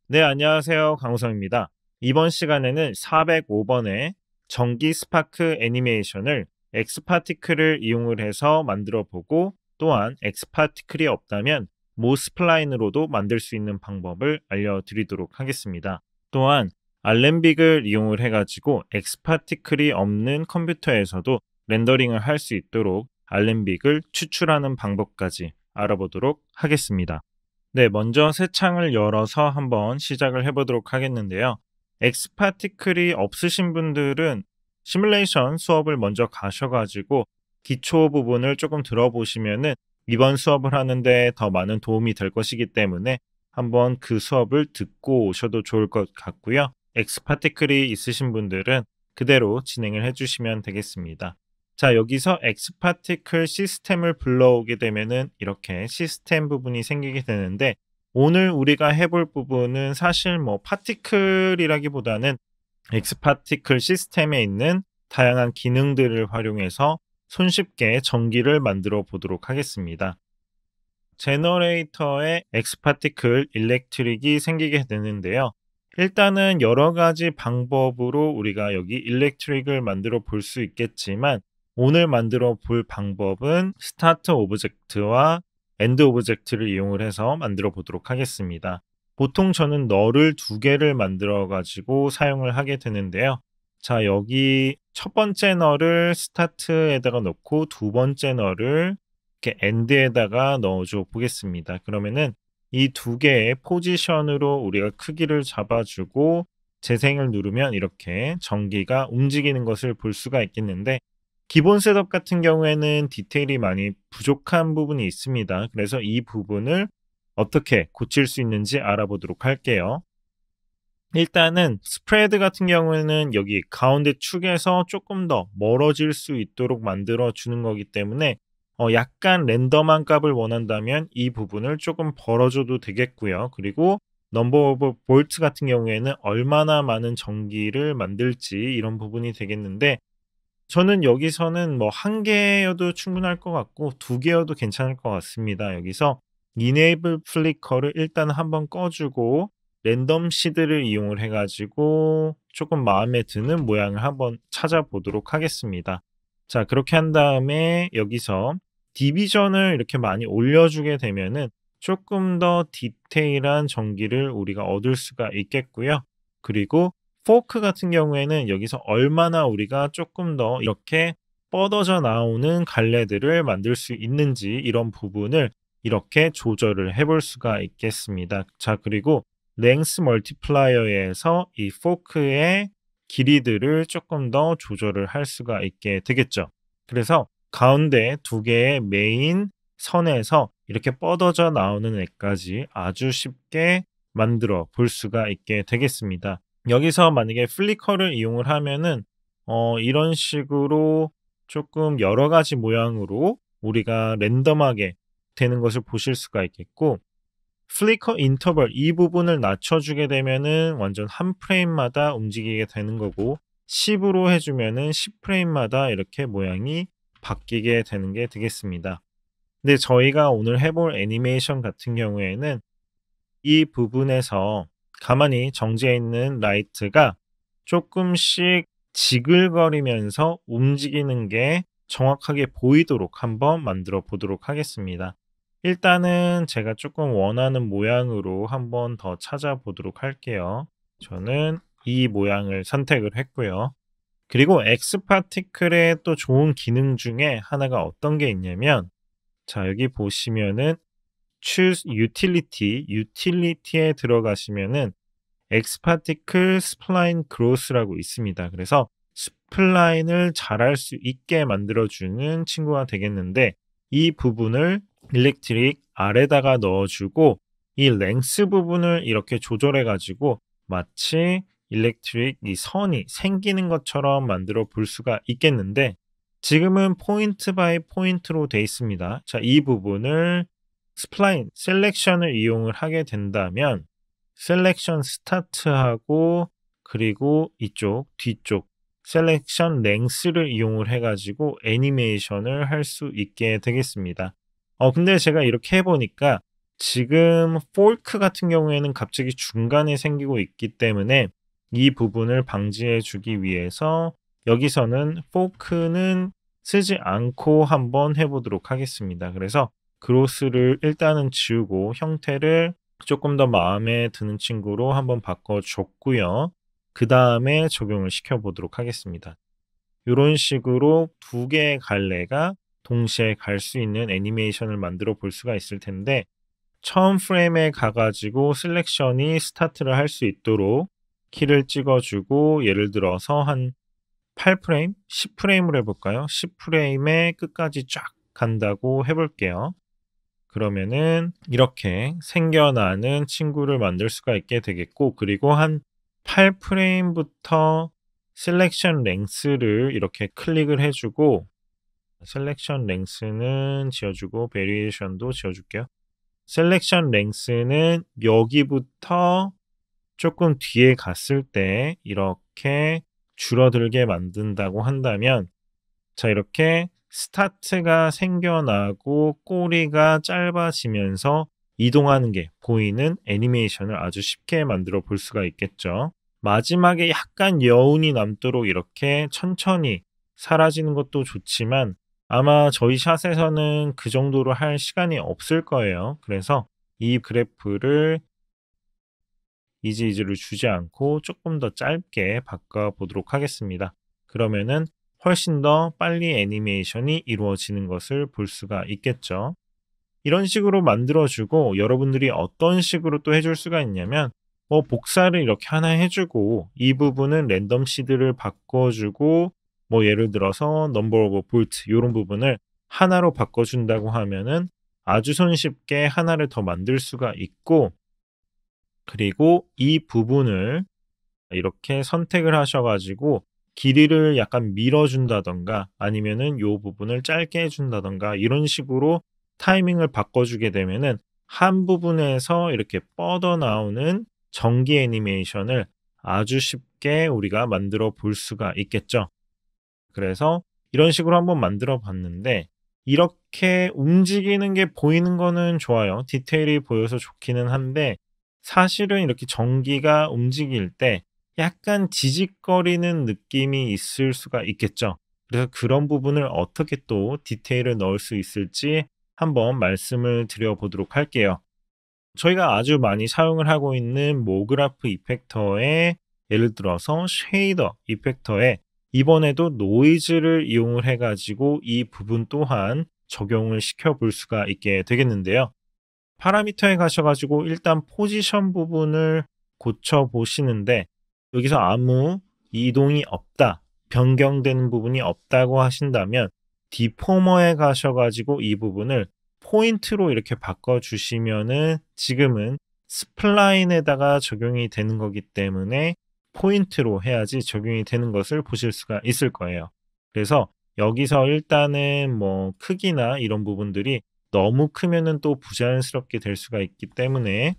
네, 안녕하세요. 강우성입니다. 이번 시간에는 405번의 전기 스파크 애니메이션을 엑스파티클을 이용을 해서 만들어 보고 또한 엑스파티클이 없다면 모스플라인으로도 만들 수 있는 방법을 알려드리도록 하겠습니다. 또한 알렘빅을 이용을 해가지고 엑스파티클이 없는 컴퓨터에서도 렌더링을 할 수 있도록 알렘빅을 추출하는 방법까지 알아보도록 하겠습니다. 네, 먼저 새 창을 열어서 한번 시작을 해보도록 하겠는데요. 엑스파티클이 없으신 분들은 시뮬레이션 수업을 먼저 가셔가지고 기초 부분을 조금 들어보시면은 이번 수업을 하는데 더 많은 도움이 될 것이기 때문에 한번 그 수업을 듣고 오셔도 좋을 것 같고요. 엑스파티클이 있으신 분들은 그대로 진행을 해주시면 되겠습니다. 자, 여기서 엑스파티클 시스템을 불러오게 되면은 이렇게 시스템 부분이 생기게 되는데 오늘 우리가 해볼 부분은 사실 뭐 파티클이라기보다는 엑스파티클 시스템에 있는 다양한 기능들을 활용해서 손쉽게 전기를 만들어 보도록 하겠습니다. 제너레이터에 엑스파티클 일렉트릭이 생기게 되는데요. 일단은 여러 가지 방법으로 우리가 여기 일렉트릭을 만들어 볼 수 있겠지만 오늘 만들어 볼 방법은 스타트 오브젝트와 엔드 오브젝트를 이용을 해서 만들어 보도록 하겠습니다. 보통 저는 널을 두 개를 만들어 가지고 사용을 하게 되는데요. 자, 여기 첫 번째 널을 스타트에다가 넣고 두 번째 널을 이렇게 엔드에다가 넣어줘 보겠습니다. 그러면은 이 두 개의 포지션으로 우리가 크기를 잡아주고 재생을 누르면 이렇게 전기가 움직이는 것을 볼 수가 있겠는데 기본 셋업 같은 경우에는 디테일이 많이 부족한 부분이 있습니다. 그래서 이 부분을 어떻게 고칠 수 있는지 알아보도록 할게요. 일단은 스프레드 같은 경우에는 여기 가운데 축에서 조금 더 멀어질 수 있도록 만들어 주는 거기 때문에 약간 랜덤한 값을 원한다면 이 부분을 조금 벌어줘도 되겠고요. 그리고 넘버 오브 볼트 같은 경우에는 얼마나 많은 전기를 만들지 이런 부분이 되겠는데 저는 여기서는 뭐 한 개여도 충분할 것 같고 두 개여도 괜찮을 것 같습니다. 여기서 Enable Flicker를 일단 한번 꺼주고 랜덤 시드를 이용을 해가지고 조금 마음에 드는 모양을 한번 찾아보도록 하겠습니다. 자, 그렇게 한 다음에 여기서 디비전을 이렇게 많이 올려주게 되면은 조금 더 디테일한 전기를 우리가 얻을 수가 있겠고요. 그리고 포크 같은 경우에는 여기서 얼마나 우리가 조금 더 이렇게 뻗어져 나오는 갈래들을 만들 수 있는지 이런 부분을 이렇게 조절을 해볼 수가 있겠습니다. 자, 그리고 랭스 멀티플라이어에서 이 포크의 길이들을 조금 더 조절을 할 수가 있게 되겠죠. 그래서 가운데 두 개의 메인 선에서 이렇게 뻗어져 나오는 애까지 아주 쉽게 만들어 볼 수가 있게 되겠습니다. 여기서 만약에 플리커를 이용을 하면은 이런 식으로 조금 여러 가지 모양으로 우리가 랜덤하게 되는 것을 보실 수가 있겠고 플리커 인터벌 이 부분을 낮춰주게 되면은 완전 한 프레임마다 움직이게 되는 거고 10으로 해주면은 10프레임마다 이렇게 모양이 바뀌게 되는 게 되겠습니다. 근데 저희가 오늘 해볼 애니메이션 같은 경우에는 이 부분에서 가만히 정지해 있는 라이트가 조금씩 지글거리면서 움직이는 게 정확하게 보이도록 한번 만들어 보도록 하겠습니다. 일단은 제가 조금 원하는 모양으로 한번 더 찾아보도록 할게요. 저는 이 모양을 선택을 했고요. 그리고 엑스파티클의 또 좋은 기능 중에 하나가 어떤 게 있냐면 자, 여기 보시면은 Choose Utility, Utility에 들어가시면은 Xparticle Spline Growth라고 있습니다. 그래서 스플라인을 잘할 수 있게 만들어주는 친구가 되겠는데 이 부분을 일렉트릭 아래다가 넣어주고 이 랭스 부분을 이렇게 조절해가지고 마치 일렉트릭 이 선이 생기는 것처럼 만들어 볼 수가 있겠는데 지금은 포인트 바이 포인트로 돼 있습니다. 자, 이 부분을 스플라인 셀렉션을 이용을 하게 된다면 셀렉션 스타트하고 그리고 이쪽 뒤쪽 셀렉션 랭스를 이용을 해가지고 애니메이션을 할 수 있게 되겠습니다. 근데 제가 이렇게 해보니까 지금 fork 같은 경우에는 갑자기 중간에 생기고 있기 때문에 이 부분을 방지해 주기 위해서 여기서는 fork는 쓰지 않고 한번 해 보도록 하겠습니다. 그래서 크로스를 일단은 지우고 형태를 조금 더 마음에 드는 친구로 한번 바꿔 줬고요. 그다음에 적용을 시켜 보도록 하겠습니다. 요런 식으로 두 개의 갈래가 동시에 갈 수 있는 애니메이션을 만들어 볼 수가 있을 텐데, 처음 프레임에 가 가지고 셀렉션이 스타트를 할 수 있도록 키를 찍어 주고, 예를 들어서 한 8 프레임, 10 프레임으로 해 볼까요? 10 프레임에 끝까지 쫙 간다고 해 볼게요. 그러면은 이렇게 생겨나는 친구를 만들 수가 있게 되겠고, 그리고 한 8 프레임부터 셀렉션 랭스를 이렇게 클릭을 해 주고, 셀렉션 랭스는 지워 주고 베리에이션도 지워 줄게요. 셀렉션 랭스는 여기부터 조금 뒤에 갔을 때 이렇게 줄어들게 만든다고 한다면, 자, 이렇게 스타트가 생겨나고 꼬리가 짧아지면서 이동하는 게 보이는 애니메이션을 아주 쉽게 만들어 볼 수가 있겠죠. 마지막에 약간 여운이 남도록 이렇게 천천히 사라지는 것도 좋지만, 아마 저희 샷에서는 그 정도로 할 시간이 없을 거예요. 그래서 이 그래프를 이지이지를 주지 않고 조금 더 짧게 바꿔 보도록 하겠습니다. 그러면은 훨씬 더 빨리 애니메이션이 이루어지는 것을 볼 수가 있겠죠. 이런 식으로 만들어주고, 여러분들이 어떤 식으로 또 해줄 수가 있냐면, 뭐 복사를 이렇게 하나 해주고 이 부분은 랜덤 시드를 바꿔주고, 뭐 예를 들어서 number of bolt 이런 부분을 하나로 바꿔준다고 하면은 아주 손쉽게 하나를 더 만들 수가 있고, 그리고 이 부분을 이렇게 선택을 하셔가지고 길이를 약간 밀어준다던가 아니면은 요 부분을 짧게 해준다던가 이런 식으로 타이밍을 바꿔주게 되면은 한 부분에서 이렇게 뻗어 나오는 전기 애니메이션을 아주 쉽게 우리가 만들어 볼 수가 있겠죠. 그래서 이런 식으로 한번 만들어 봤는데, 이렇게 움직이는 게 보이는 거는 좋아요. 디테일이 보여서 좋기는 한데, 사실은 이렇게 전기가 움직일 때 약간 지직거리는 느낌이 있을 수가 있겠죠. 그래서 그런 부분을 어떻게 또 디테일을 넣을 수 있을지 한번 말씀을 드려보도록 할게요. 저희가 아주 많이 사용을 하고 있는 모그라프 이펙터에, 예를 들어서 쉐이더 이펙터에 이번에도 노이즈를 이용을 해가지고 이 부분 또한 적용을 시켜 볼 수가 있게 되겠는데요. 파라미터에 가셔가지고 일단 포지션 부분을 고쳐 보시는데, 여기서 아무 이동이 없다, 변경되는 부분이 없다고 하신다면 디포머에 가셔가지고 이 부분을 포인트로 이렇게 바꿔주시면은, 지금은 스플라인에다가 적용이 되는 거기 때문에 포인트로 해야지 적용이 되는 것을 보실 수가 있을 거예요. 그래서 여기서 일단은 뭐 크기나 이런 부분들이 너무 크면은 또 부자연스럽게 될 수가 있기 때문에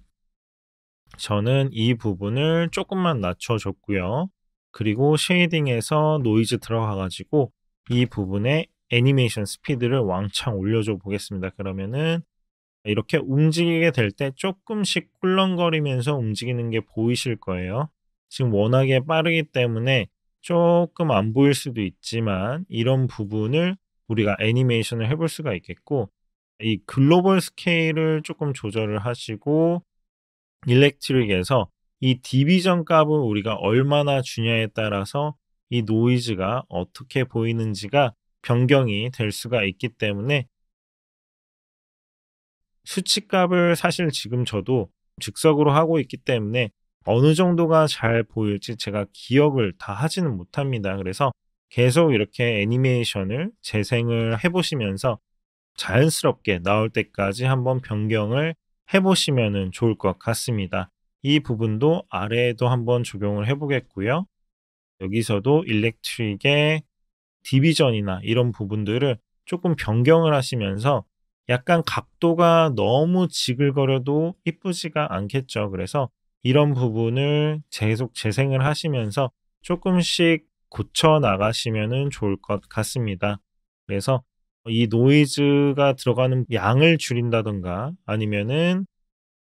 저는 이 부분을 조금만 낮춰줬고요. 그리고 쉐이딩에서 노이즈 들어가가지고 이 부분에 애니메이션 스피드를 왕창 올려줘 보겠습니다. 그러면은 이렇게 움직이게 될 때 조금씩 꿀렁거리면서 움직이는 게 보이실 거예요. 지금 워낙에 빠르기 때문에 조금 안 보일 수도 있지만, 이런 부분을 우리가 애니메이션을 해볼 수가 있겠고, 이 글로벌 스케일을 조금 조절을 하시고 일렉트릭에서 이 디비전 값을 우리가 얼마나 주냐에 따라서 이 노이즈가 어떻게 보이는지가 변경이 될 수가 있기 때문에, 수치값을 사실 지금 저도 즉석으로 하고 있기 때문에 어느 정도가 잘 보일지 제가 기억을 다 하지는 못합니다. 그래서 계속 이렇게 애니메이션을 재생을 해보시면서 자연스럽게 나올 때까지 한번 변경을 해보시면 좋을 것 같습니다. 이 부분도 아래에도 한번 적용을 해보겠고요. 여기서도 일렉트릭의 디비전이나 이런 부분들을 조금 변경을 하시면서, 약간 각도가 너무 지글거려도 이쁘지가 않겠죠. 그래서 이런 부분을 계속 재생을 하시면서 조금씩 고쳐 나가시면 좋을 것 같습니다. 그래서 이 노이즈가 들어가는 양을 줄인다던가 아니면은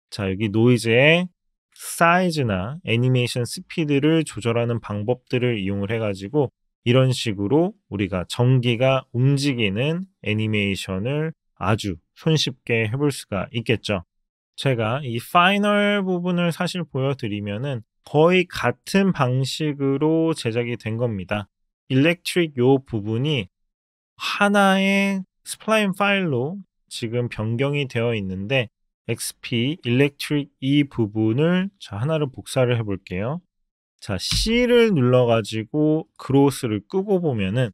자, 여기 노이즈의 사이즈나 애니메이션 스피드를 조절하는 방법들을 이용을 해가지고 이런 식으로 우리가 전기가 움직이는 애니메이션을 아주 손쉽게 해볼 수가 있겠죠. 제가 이 파이널 부분을 사실 보여드리면은 거의 같은 방식으로 제작이 된 겁니다. 일렉트릭 요 부분이 하나의 스플라인 파일로 지금 변경이 되어 있는데 XP 일렉트릭 이 부분을 자 하나를 복사를 해 볼게요. 자, C를 눌러 가지고 그로스를 끄고 보면은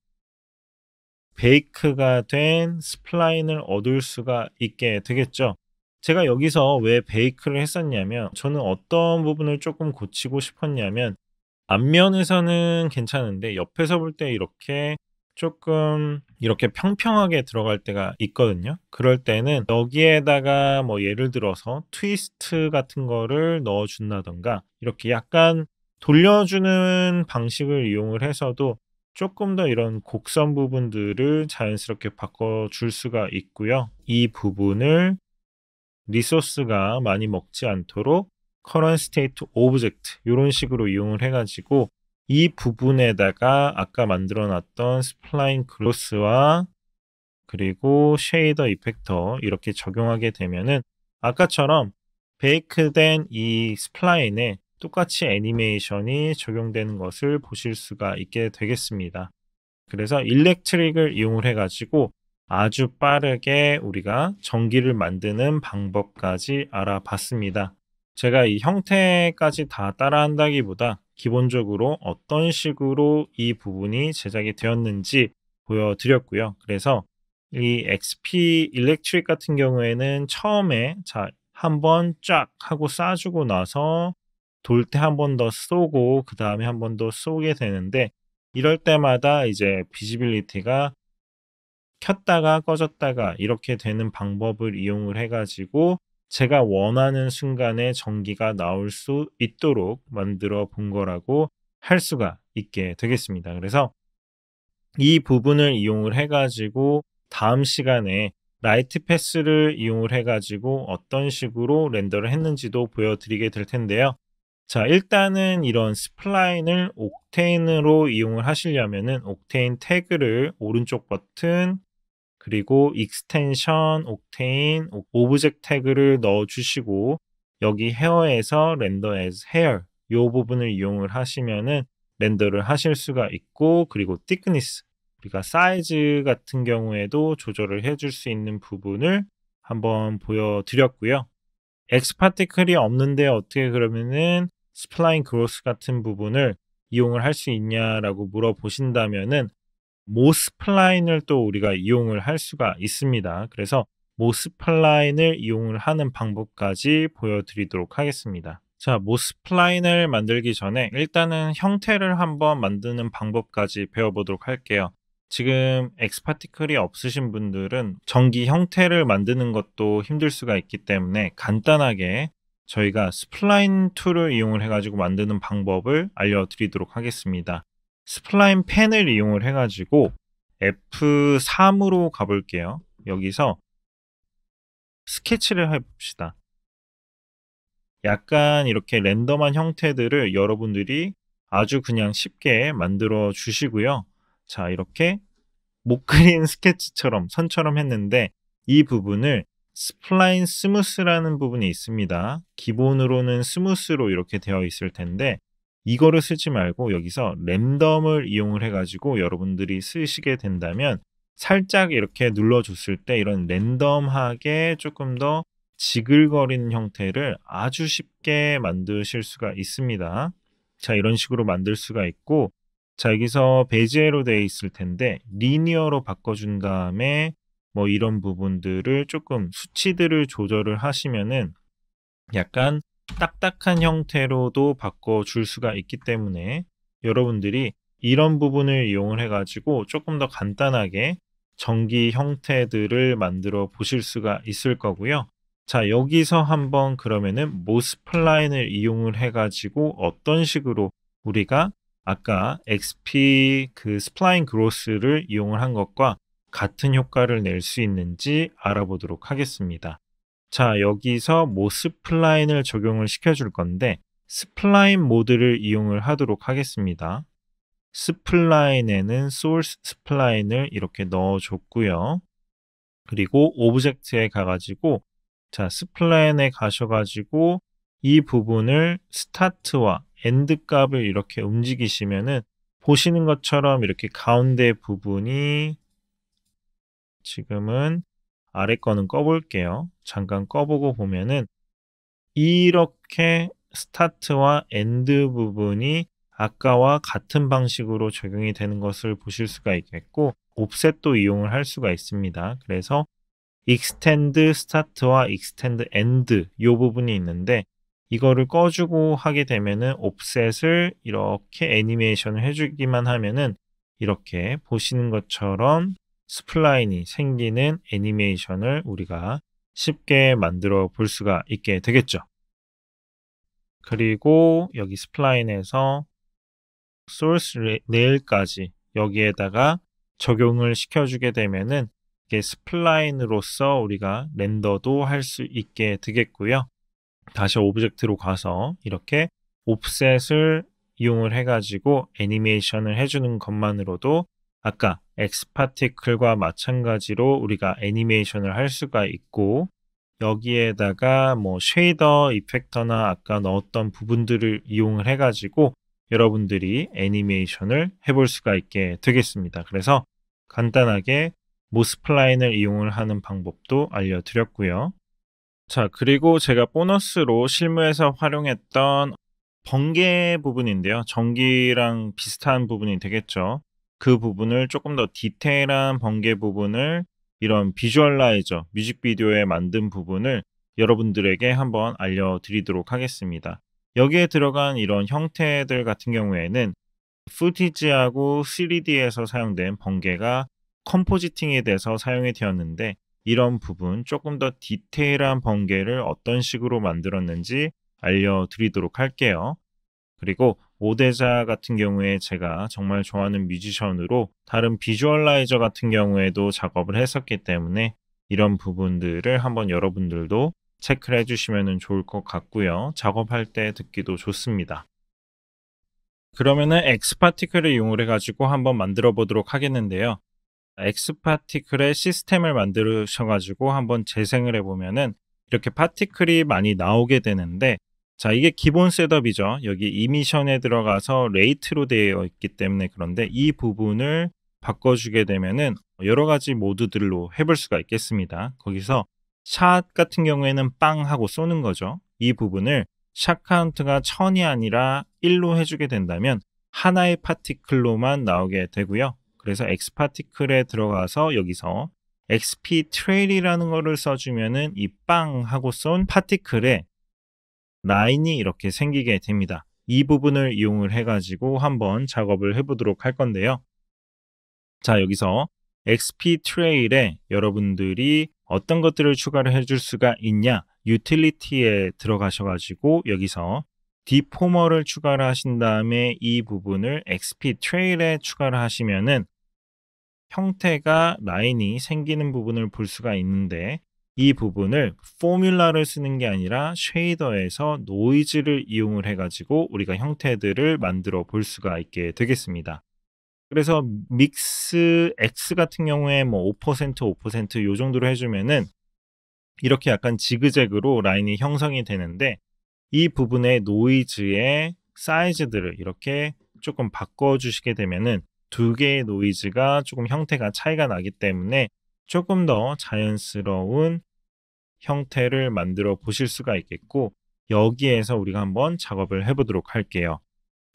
베이크가 된 스플라인을 얻을 수가 있게 되겠죠. 제가 여기서 왜 베이크를 했었냐면 저는 어떤 부분을 조금 고치고 싶었냐면 앞면에서는 괜찮은데 옆에서 볼 때 이렇게 조금 이렇게 평평하게 들어갈 때가 있거든요. 그럴 때는 여기에다가 뭐 예를 들어서 트위스트 같은 거를 넣어 준다던가 이렇게 약간 돌려주는 방식을 이용을 해서도 조금 더 이런 곡선 부분들을 자연스럽게 바꿔줄 수가 있고요. 이 부분을 리소스가 많이 먹지 않도록 current state object 이런 식으로 이용을 해가지고 이 부분에다가 아까 만들어 놨던 스플라인 그로스와 그리고 쉐이더 이펙터 이렇게 적용하게 되면은 아까처럼 베이크된 이 스플라인에 똑같이 애니메이션이 적용되는 것을 보실 수가 있게 되겠습니다. 그래서 일렉트릭을 이용을 해가지고 아주 빠르게 우리가 전기를 만드는 방법까지 알아봤습니다. 제가 이 형태까지 다 따라한다기보다 기본적으로 어떤 식으로 이 부분이 제작이 되었는지 보여드렸고요. 그래서 이 XP 일렉트릭 같은 경우에는 처음에 자, 한번 쫙 하고 쏴주고 나서 돌 때 한 번 더 쏘고 그 다음에 한 번 더 쏘게 되는데 이럴 때마다 이제 비지빌리티가 켰다가 꺼졌다가 이렇게 되는 방법을 이용을 해가지고 제가 원하는 순간에 전기가 나올 수 있도록 만들어 본 거라고 할 수가 있게 되겠습니다. 그래서 이 부분을 이용을 해가지고 다음 시간에 라이트 패스를 이용을 해가지고 어떤 식으로 렌더를 했는지도 보여드리게 될 텐데요. 자, 일단은 이런 스플라인을 옥테인으로 이용을 하시려면은 옥테인 태그를 오른쪽 버튼 그리고 익스텐션 옥테인 오브젝트 태그를 넣어 주시고 여기 헤어에서 렌더 as hair 요 부분을 이용을 하시면은 렌더를 하실 수가 있고 그리고 thickness 우리가 사이즈 같은 경우에도 조절을 해줄 수 있는 부분을 한번 보여드렸고요. 엑스파티클이 없는데 어떻게 그러면은 스플라인 그로스 같은 부분을 이용을 할 수 있냐라고 물어보신다면은 모스플라인을 또 우리가 이용을 할 수가 있습니다. 그래서 모스플라인을 이용을 하는 방법까지 보여드리도록 하겠습니다. 자, 모스플라인을 만들기 전에 일단은 형태를 한번 만드는 방법까지 배워보도록 할게요. 지금 엑스파티클이 없으신 분들은 전기 형태를 만드는 것도 힘들 수가 있기 때문에 간단하게 저희가 스플라인 툴을 이용을 해가지고 만드는 방법을 알려드리도록 하겠습니다. 스플라인 펜을 이용을 해가지고 F3으로 가볼게요. 여기서 스케치를 해봅시다. 약간 이렇게 랜덤한 형태들을 여러분들이 아주 그냥 쉽게 만들어 주시고요. 자, 이렇게 못 그린 스케치처럼 선처럼 했는데 이 부분을 스플라인 스무스라는 부분이 있습니다. 기본으로는 스무스로 이렇게 되어 있을 텐데 이거를 쓰지 말고 여기서 랜덤을 이용을 해가지고 여러분들이 쓰시게 된다면 살짝 이렇게 눌러줬을 때 이런 랜덤하게 조금 더 지글거리는 형태를 아주 쉽게 만드실 수가 있습니다. 자, 이런 식으로 만들 수가 있고 자, 여기서 베지에로 되어 있을 텐데 리니어로 바꿔준 다음에 뭐 이런 부분들을 조금 수치들을 조절을 하시면은 약간 딱딱한 형태로도 바꿔줄 수가 있기 때문에 여러분들이 이런 부분을 이용을 해가지고 조금 더 간단하게 전기 형태들을 만들어 보실 수가 있을 거고요. 자, 여기서 한번 그러면은 모스플라인을 이용을 해가지고 어떤 식으로 우리가 아까 XP 그 스플라인 그로스를 이용을 한 것과 같은 효과를 낼 수 있는지 알아보도록 하겠습니다. 자, 여기서 스플라인을 적용을 시켜줄 건데 스플라인 모드를 이용을 하도록 하겠습니다. 스플라인에는 소스 스플라인을 이렇게 넣어줬고요. 그리고 오브젝트에 가가지고 자, 스플라인에 가셔가지고 이 부분을 스타트와 엔드 값을 이렇게 움직이시면은 보시는 것처럼 이렇게 가운데 부분이 지금은 아래 거는 꺼볼게요. 잠깐 꺼보고 보면은 이렇게 스타트와 엔드 부분이 아까와 같은 방식으로 적용이 되는 것을 보실 수가 있겠고 옵셋도 이용을 할 수가 있습니다. 그래서 extend start와 extend end 이 부분이 있는데 이거를 꺼주고 하게 되면은 옵셋을 이렇게 애니메이션을 해주기만 하면은 이렇게 보시는 것처럼 스플라인이 생기는 애니메이션을 우리가 쉽게 만들어 볼 수가 있게 되겠죠. 그리고 여기 스플라인에서 source nail까지 여기에다가 적용을 시켜주게 되면은 이게 스플라인으로서 우리가 렌더도 할 수 있게 되겠고요. 다시 오브젝트로 가서 이렇게 옵셋을 이용을 해가지고 애니메이션을 해주는 것만으로도 아까 X파티클과 마찬가지로 우리가 애니메이션을 할 수가 있고 여기에다가 쉐이더 이펙터나 아까 넣었던 부분들을 이용을 해가지고 여러분들이 애니메이션을 해볼 수가 있게 되겠습니다. 그래서 간단하게 모스플라인을 이용을 하는 방법도 알려드렸고요. 자, 그리고 제가 보너스로 실무에서 활용했던 번개 부분인데요. 전기랑 비슷한 부분이 되겠죠. 그 부분을 조금 더 디테일한 번개 부분을 이런 비주얼라이저, 뮤직비디오에 만든 부분을 여러분들에게 한번 알려드리도록 하겠습니다. 여기에 들어간 이런 형태들 같은 경우에는 푸티지하고 3D에서 사용된 번개가 컴포지팅에 돼서 사용이 되었는데 이런 부분 조금 더 디테일한 번개를 어떤 식으로 만들었는지 알려드리도록 할게요. 그리고 오데자 같은 경우에 제가 정말 좋아하는 뮤지션으로 다른 비주얼라이저 같은 경우에도 작업을 했었기 때문에 이런 부분들을 한번 여러분들도 체크를 해주시면 좋을 것 같고요. 작업할 때 듣기도 좋습니다. 그러면은 X파티클을 이용을 해가지고 한번 만들어 보도록 하겠는데요. X파티클의 시스템을 만드셔가지고 한번 재생을 해보면은 이렇게 파티클이 많이 나오게 되는데 자, 이게 기본 셋업이죠. 여기 이미션에 들어가서 레이트로 되어 있기 때문에 그런데 이 부분을 바꿔주게 되면은 여러 가지 모드들로 해볼 수가 있겠습니다. 거기서 샷 같은 경우에는 빵 하고 쏘는 거죠. 이 부분을 샷 카운트가 1000이 아니라 1로 해주게 된다면 하나의 파티클로만 나오게 되고요. 그래서 X파티클에 들어가서 여기서 XP 트레일이라는 거를 써주면은 이 빵 하고 쏜 파티클에 라인이 이렇게 생기게 됩니다. 이 부분을 이용을 해가지고 한번 작업을 해보도록 할 건데요. 자, 여기서 XP 트레일에 여러분들이 어떤 것들을 추가를 해줄 수가 있냐 유틸리티에 들어가셔가지고 여기서 디포머를 추가를 하신 다음에 이 부분을 XP 트레일에 추가를 하시면은 형태가 라인이 생기는 부분을 볼 수가 있는데 이 부분을 포뮬라를 쓰는 게 아니라 쉐이더에서 노이즈를 이용을 해가지고 우리가 형태들을 만들어 볼 수가 있게 되겠습니다. 그래서 믹스 X 같은 경우에 5%, 5% 요 정도로 해주면은 이렇게 약간 지그재그로 라인이 형성이 되는데 이 부분의 노이즈의 사이즈들을 이렇게 조금 바꿔주시게 되면은 두 개의 노이즈가 조금 형태가 차이가 나기 때문에 조금 더 자연스러운 형태를 만들어 보실 수가 있겠고 여기에서 우리가 한번 작업을 해보도록 할게요.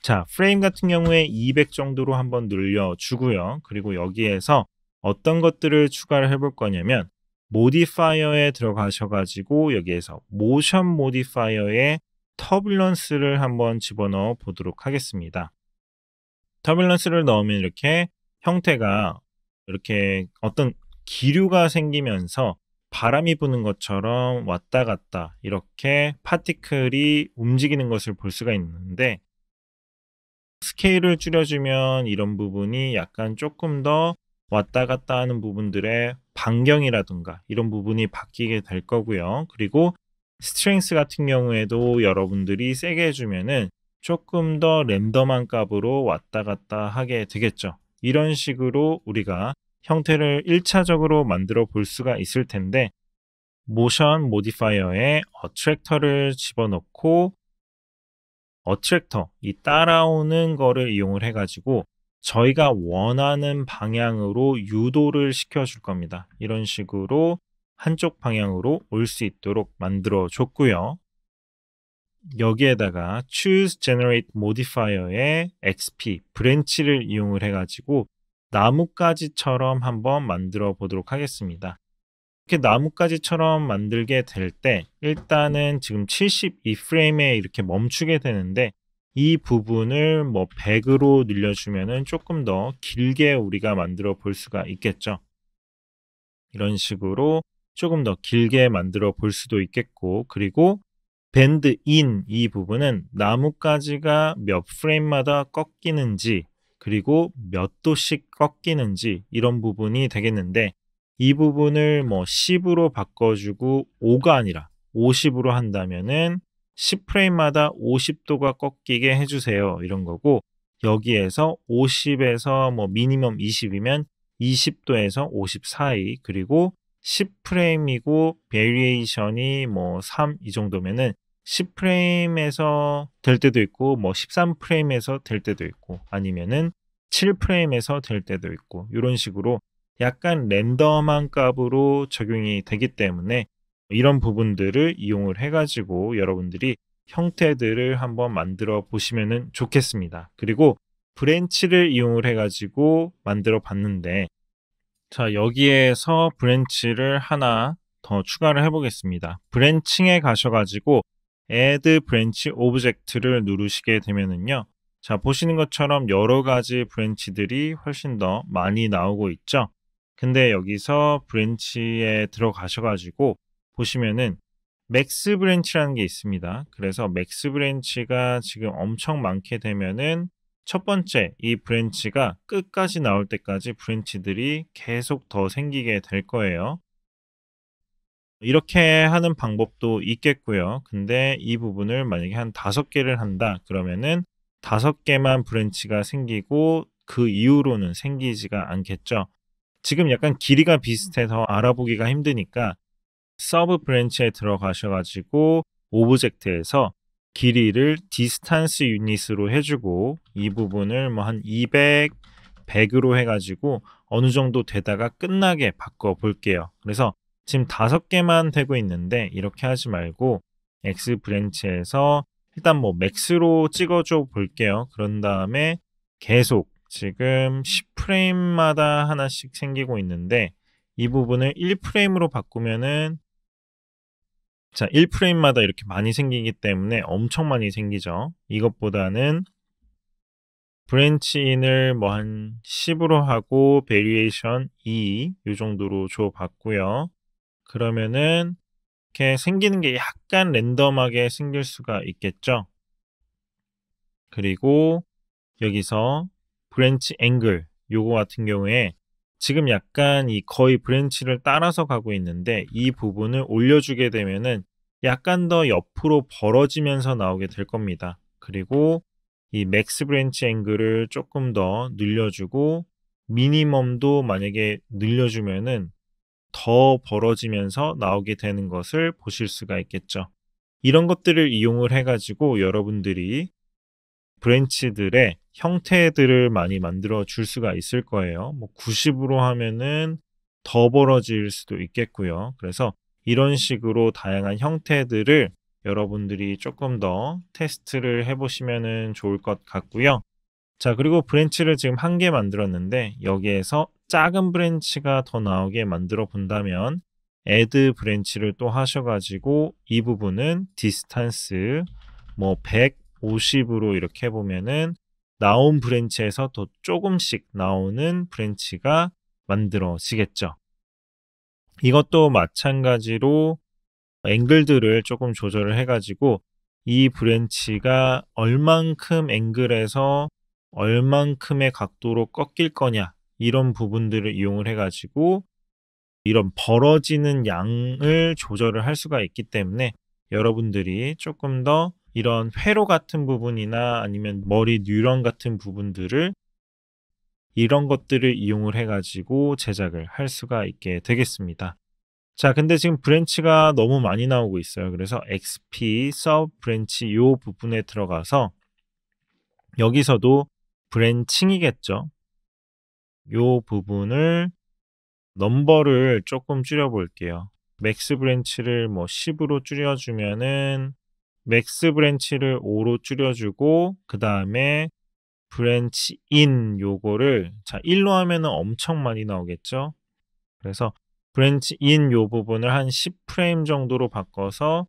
자, 프레임 같은 경우에 200 정도로 한번 늘려주고요. 그리고 여기에서 어떤 것들을 추가를 해볼 거냐면 모디파이어에 들어가셔가지고 여기에서 모션 모디파이어에 터뷸런스를 한번 집어넣어 보도록 하겠습니다. 터뷸런스를 넣으면 이렇게 형태가 이렇게 어떤 기류가 생기면서 바람이 부는 것처럼 왔다 갔다 이렇게 파티클이 움직이는 것을 볼 수가 있는데 스케일을 줄여주면 이런 부분이 약간 조금 더 왔다 갔다 하는 부분들의 반경이라든가 이런 부분이 바뀌게 될 거고요. 그리고 스트렝스 같은 경우에도 여러분들이 세게 해주면은 조금 더 랜덤한 값으로 왔다 갔다 하게 되겠죠. 이런 식으로 우리가 형태를 1차적으로 만들어 볼 수가 있을 텐데, 모션 모디파이어에 어트랙터를 집어넣고 어트랙터, 이 따라오는 거를 이용을 해가지고 저희가 원하는 방향으로 유도를 시켜줄 겁니다. 이런 식으로 한쪽 방향으로 올 수 있도록 만들어 줬고요. 여기에다가 choose generate modifier의 xp 브랜치를 이용을 해가지고 나뭇가지처럼 한번 만들어 보도록 하겠습니다. 이렇게 나뭇가지처럼 만들게 될 때 일단은 지금 72프레임에 이렇게 멈추게 되는데, 이 부분을 뭐 100으로 늘려주면은 조금 더 길게 우리가 만들어 볼 수가 있겠죠. 이런 식으로 조금 더 길게 만들어 볼 수도 있겠고, 그리고 밴드 인 이 부분은 나뭇가지가 몇 프레임마다 꺾이는지, 그리고 몇 도씩 꺾이는지 이런 부분이 되겠는데, 이 부분을 뭐 10으로 바꿔주고 5가 아니라 50으로 한다면은 10프레임마다 50도가 꺾이게 해주세요. 이런 거고, 여기에서 50에서 뭐 미니멈 20이면 20도에서 50 사이, 그리고 10프레임이고 베리에이션이 뭐 3 이 정도면은 10프레임에서 될 때도 있고 뭐 13프레임에서 될 때도 있고 아니면은 7프레임에서 될 때도 있고, 이런 식으로 약간 랜덤한 값으로 적용이 되기 때문에 이런 부분들을 이용을 해가지고 여러분들이 형태들을 한번 만들어 보시면 좋겠습니다. 그리고 브랜치를 이용을 해가지고 만들어 봤는데, 자, 여기에서 브랜치를 하나 더 추가를 해보겠습니다. 브랜칭에 가셔가지고 Add Branch Object를 누르시게 되면은요, 자, 보시는 것처럼 여러 가지 브랜치들이 훨씬 더 많이 나오고 있죠. 근데 여기서 브랜치에 들어가셔가지고 보시면은 맥스 브랜치라는 게 있습니다. 그래서 맥스 브랜치가 지금 엄청 많게 되면은 첫 번째, 이 브랜치가 끝까지 나올 때까지 브랜치들이 계속 더 생기게 될 거예요. 이렇게 하는 방법도 있겠고요. 근데 이 부분을 만약에 한 5개를 한다 그러면은 5개만 브랜치가 생기고 그 이후로는 생기지가 않겠죠. 지금 약간 길이가 비슷해서 알아보기가 힘드니까 서브 브랜치에 들어가셔가지고 오브젝트에서 길이를 디스탄스 유닛으로 해주고 이 부분을 뭐 한 200, 100으로 해가지고 어느 정도 되다가 끝나게 바꿔 볼게요. 그래서 지금 5개만 되고 있는데 이렇게 하지 말고 X 브랜치에서 일단 뭐 맥스로 찍어줘 볼게요. 그런 다음에 계속 지금 10프레임마다 하나씩 생기고 있는데, 이 부분을 1프레임으로 바꾸면은, 자, 1프레임마다 이렇게 많이 생기기 때문에 엄청 많이 생기죠. 이것보다는 브랜치인을 뭐 한 10으로 하고 베리에이션 2 이 정도로 줘 봤고요. 그러면은 이렇게 생기는 게 약간 랜덤하게 생길 수가 있겠죠. 그리고 여기서 브랜치 앵글 요거 같은 경우에 지금 약간 이 거의 브랜치를 따라서 가고 있는데, 이 부분을 올려주게 되면은 약간 더 옆으로 벌어지면서 나오게 될 겁니다. 그리고 이 맥스 브랜치 앵글을 조금 더 늘려주고 미니멈도 만약에 늘려주면은 더 벌어지면서 나오게 되는 것을 보실 수가 있겠죠. 이런 것들을 이용을 해가지고 여러분들이 브랜치들의 형태들을 많이 만들어 줄 수가 있을 거예요. 뭐 90으로 하면은 더 벌어질 수도 있겠고요. 그래서 이런 식으로 다양한 형태들을 여러분들이 조금 더 테스트를 해보시면 좋을 것 같고요. 자, 그리고 브랜치를 지금 1개 만들었는데 여기에서 작은 브랜치가 더 나오게 만들어 본다면 add 브랜치를 또 하셔가지고 이 부분은 디스탄스 뭐 150으로 이렇게 해보면은 나온 브랜치에서 더 조금씩 나오는 브랜치가 만들어지겠죠. 이것도 마찬가지로 앵글들을 조금 조절을 해가지고 이 브랜치가 얼만큼 앵글에서 얼만큼의 각도로 꺾일 거냐, 이런 부분들을 이용을 해가지고 이런 벌어지는 양을 조절을 할 수가 있기 때문에 여러분들이 조금 더 이런 회로 같은 부분이나 아니면 머리 뉴런 같은 부분들을 이런 것들을 이용을 해가지고 제작을 할 수가 있게 되겠습니다. 자, 근데 지금 브랜치가 너무 많이 나오고 있어요. 그래서 XP, Sub 브랜치 요 부분에 들어가서 여기서도 브랜칭이겠죠. 요 부분을 넘버를 조금 줄여볼게요. 맥스 브랜치를 뭐 10으로 줄여주면은 맥스 브랜치를 5로 줄여주고 그 다음에 브랜치 인 요거를 자 1로 하면은 엄청 많이 나오겠죠. 그래서 브랜치 인 요 부분을 한 10프레임 정도로 바꿔서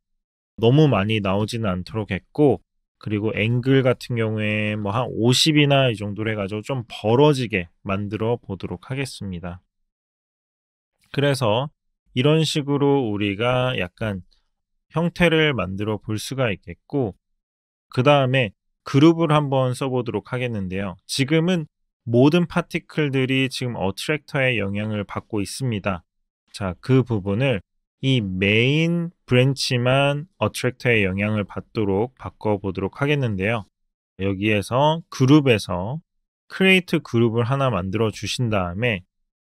너무 많이 나오지는 않도록 했고 그리고 앵글 같은 경우에 뭐 한 50이나 이 정도로 해가지고 좀 벌어지게 만들어 보도록 하겠습니다. 그래서 이런 식으로 우리가 약간 형태를 만들어 볼 수가 있겠고 그 다음에 그룹을 한번 써보도록 하겠는데요. 지금은 모든 파티클들이 지금 어트랙터의 영향을 받고 있습니다. 자, 그 부분을 이 메인 브랜치만 어트랙터의 영향을 받도록 바꿔보도록 하겠는데요. 여기에서 그룹에서 크리에이트 그룹을 하나 만들어 주신 다음에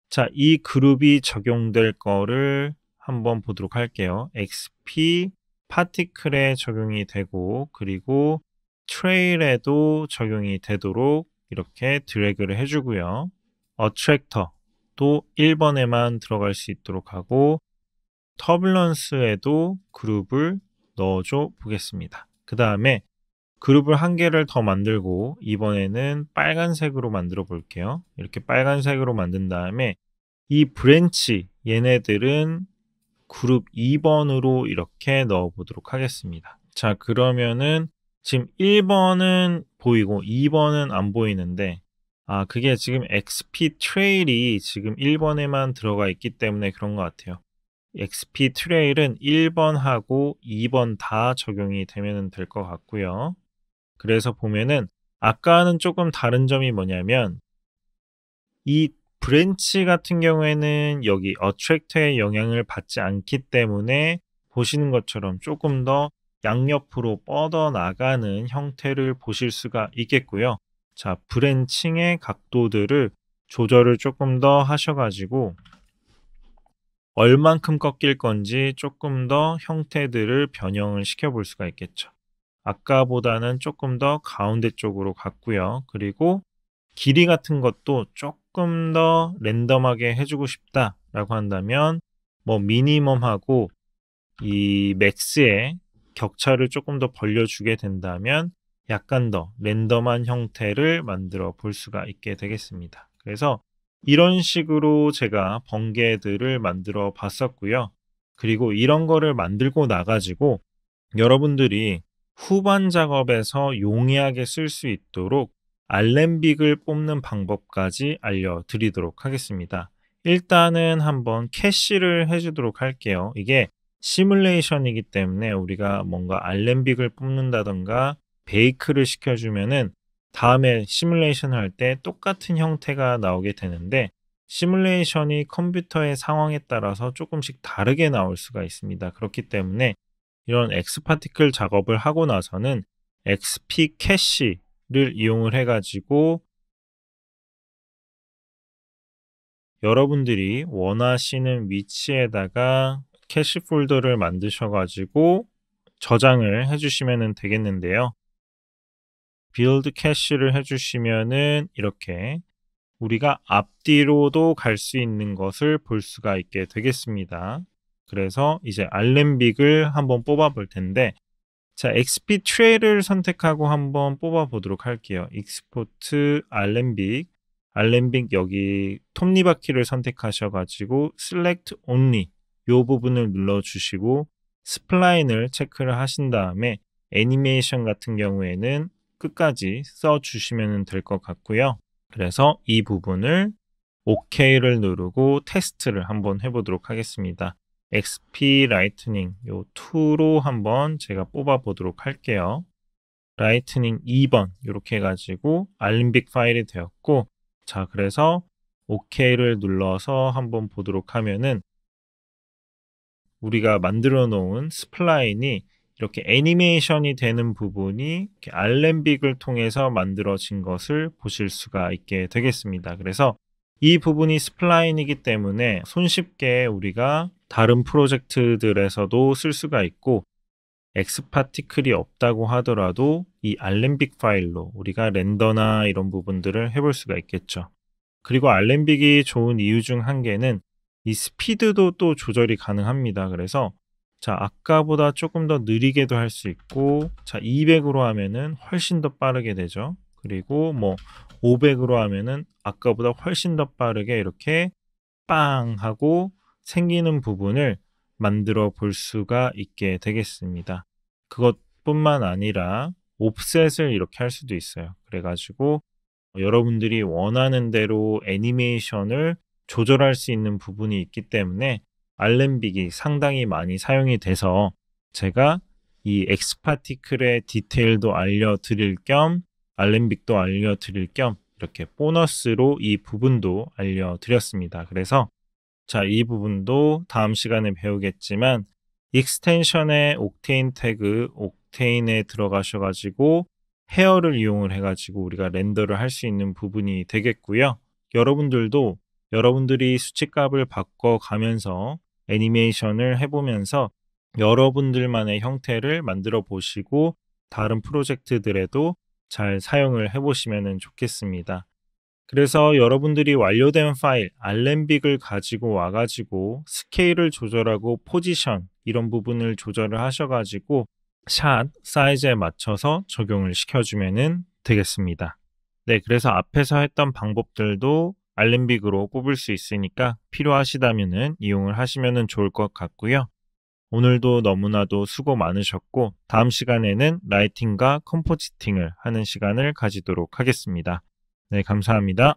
자, 이 그룹이 적용될 거를 한번 보도록 할게요. XP 파티클에 적용이 되고 그리고 트레일에도 적용이 되도록 이렇게 드래그를 해주고요. 어트랙터도 1번에만 들어갈 수 있도록 하고 터뷸런스에도 그룹을 넣어줘 보겠습니다. 그 다음에 그룹을 한 개를 더 만들고 이번에는 빨간색으로 만들어 볼게요. 이렇게 빨간색으로 만든 다음에 이 브랜치 얘네들은 그룹 2번으로 이렇게 넣어 보도록 하겠습니다. 자, 그러면은 지금 1번은 보이고 2번은 안 보이는데 그게 지금 XP 트레일이 지금 1번에만 들어가 있기 때문에 그런 것 같아요. XP 트레일은 1번하고 2번 다 적용이 되면 될 것 같고요. 그래서 보면은 아까는 조금 다른 점이 뭐냐면 이 브랜치 같은 경우에는 여기 어트랙터의 영향을 받지 않기 때문에 보시는 것처럼 조금 더 양옆으로 뻗어나가는 형태를 보실 수가 있겠고요. 자, 브랜칭의 각도들을 조절을 조금 더 하셔가지고 얼만큼 꺾일 건지 조금 더 형태들을 변형을 시켜볼 수가 있겠죠. 아까보다는 조금 더 가운데 쪽으로 갔고요. 그리고 길이 같은 것도 조금 더 랜덤하게 해주고 싶다라고 한다면 뭐 미니멈하고 이 맥스의 격차를 조금 더 벌려주게 된다면 약간 더 랜덤한 형태를 만들어 볼 수가 있게 되겠습니다. 그래서 이런 식으로 제가 번개들을 만들어 봤었고요. 그리고 이런 거를 만들고 나가지고 여러분들이 후반 작업에서 용이하게 쓸 수 있도록 알렘빅을 뽑는 방법까지 알려드리도록 하겠습니다. 일단은 한번 캐시를 해주도록 할게요. 이게 시뮬레이션이기 때문에 우리가 뭔가 알렘빅을 뽑는다던가 베이크를 시켜주면은 다음에 시뮬레이션을 할 때 똑같은 형태가 나오게 되는데 시뮬레이션이 컴퓨터의 상황에 따라서 조금씩 다르게 나올 수가 있습니다. 그렇기 때문에 이런 X파티클 작업을 하고 나서는 XP 캐시를 이용을 해가지고 여러분들이 원하시는 위치에다가 캐시 폴더를 만드셔가지고 저장을 해주시면 되겠는데요. 빌드 캐시를 해주시면은 이렇게 우리가 앞뒤로도 갈 수 있는 것을 볼 수가 있게 되겠습니다. 그래서 이제 알렘빅을 한번 뽑아 볼 텐데 자, XP 트레이를 선택하고 한번 뽑아 보도록 할게요. 익스포트 알렘빅 여기 톱니바퀴를 선택하셔가지고 Select Only 요 부분을 눌러주시고 스플라인을 체크를 하신 다음에 애니메이션 같은 경우에는 끝까지 써주시면 될 것 같고요. 그래서 이 부분을 OK를 누르고 테스트를 한번 해보도록 하겠습니다. XP 라이트닝 요 2로 한번 제가 뽑아 보도록 할게요. 라이트닝 2번 이렇게 해가지고 알림빅 파일이 되었고 자 그래서 OK를 눌러서 한번 보도록 하면은 우리가 만들어 놓은 스플라인이 이렇게 애니메이션이 되는 부분이 이렇게 알렘빅을 통해서 만들어진 것을 보실 수가 있게 되겠습니다. 그래서 이 부분이 스플라인이기 때문에 손쉽게 우리가 다른 프로젝트들에서도 쓸 수가 있고, 엑스파티클이 없다고 하더라도 이 알렘빅 파일로 우리가 렌더나 이런 부분들을 해볼 수가 있겠죠. 그리고 알렘빅이 좋은 이유 중 한 개는 이 스피드도 또 조절이 가능합니다. 그래서 자, 아까보다 조금 더 느리게도 할 수 있고, 자, 200으로 하면은 훨씬 더 빠르게 되죠. 그리고 뭐 500으로 하면은 아까보다 훨씬 더 빠르게 이렇게 빵 하고 생기는 부분을 만들어 볼 수가 있게 되겠습니다. 그것뿐만 아니라 옵셋을 이렇게 할 수도 있어요. 그래가지고 여러분들이 원하는 대로 애니메이션을 조절할 수 있는 부분이 있기 때문에 알렘빅이 상당히 많이 사용이 돼서 제가 이 엑스파티클의 디테일도 알려드릴 겸 알렘빅도 알려드릴 겸 이렇게 보너스로 이 부분도 알려드렸습니다. 그래서 자, 이 부분도 다음 시간에 배우겠지만 익스텐션의 옥테인 태그 옥테인에 들어가셔가지고 헤어를 이용을 해가지고 우리가 렌더를 할 수 있는 부분이 되겠고요. 여러분들도 여러분들이 수치값을 바꿔가면서 애니메이션을 해보면서 여러분들만의 형태를 만들어 보시고 다른 프로젝트들에도 잘 사용을 해보시면 좋겠습니다. 그래서 여러분들이 완료된 파일 알렘빅을 가지고 와가지고 스케일을 조절하고 포지션 이런 부분을 조절을 하셔가지고 샷 사이즈에 맞춰서 적용을 시켜주면 되겠습니다. 네, 그래서 앞에서 했던 방법들도 알렘빅으로 뽑을 수 있으니까 필요하시다면 이용을 하시면 좋을 것 같고요. 오늘도 너무나도 수고 많으셨고 다음 시간에는 라이팅과 컴포지팅을 하는 시간을 가지도록 하겠습니다. 네, 감사합니다.